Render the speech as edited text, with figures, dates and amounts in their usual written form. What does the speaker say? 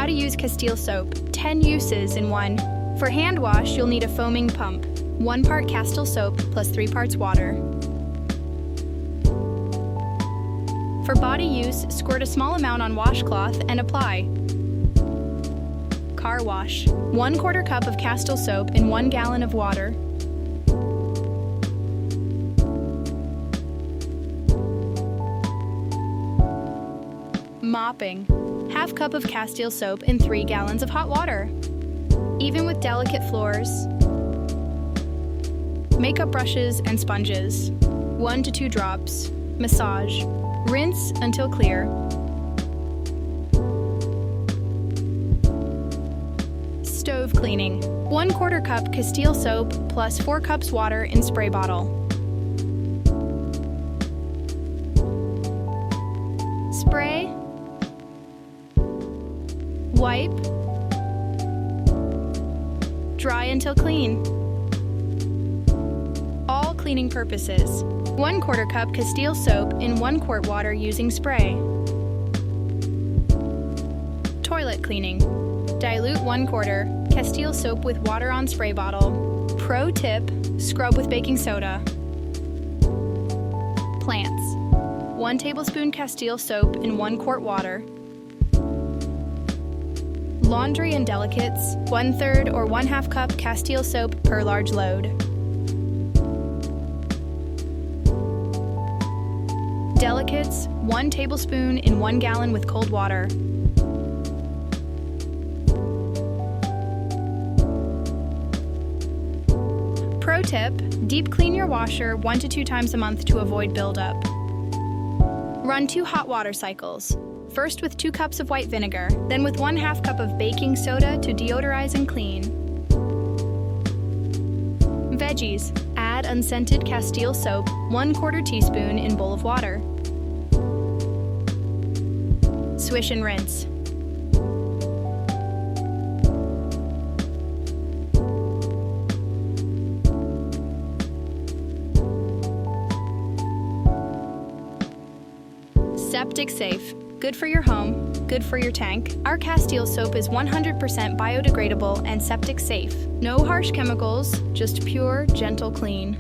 How to use Castile Soap. 10 uses in 1. For hand wash, you'll need a foaming pump. 1 part Castile Soap plus 3 parts water. For body use, squirt a small amount on washcloth and apply. Car wash. 1/4 cup of Castile Soap in 1 gallon of water. Mopping. 1/2 cup of Castile Soap in 3 gallons of hot water. Even with delicate floors. Makeup brushes and sponges. 1 to 2 drops. Massage. Rinse until clear. Stove cleaning. 1/4 cup Castile Soap plus 4 cups water in spray bottle. Spray. Wipe. Dry until clean. All cleaning purposes. 1/4 cup Castile Soap in 1 quart water using spray. Toilet cleaning. Dilute 1/4 Castile Soap with water on spray bottle. Pro tip, scrub with baking soda. Plants. 1 tablespoon Castile Soap in 1 quart water. Laundry and delicates, 1/3 or 1/2 cup Castile Soap per large load. Delicates, 1 tablespoon in 1 gallon with cold water. Pro tip, deep clean your washer 1 to 2 times a month to avoid buildup. Run 2 hot water cycles. First with 2 cups of white vinegar, then with 1/2 cup of baking soda to deodorize and clean. Veggies. Add unscented Castile Soap, 1/4 teaspoon in bowl of water. Swish and rinse. Septic safe. Good for your home, good for your tank. Our Castile Soap is 100% biodegradable and septic safe. No harsh chemicals, just pure, gentle clean.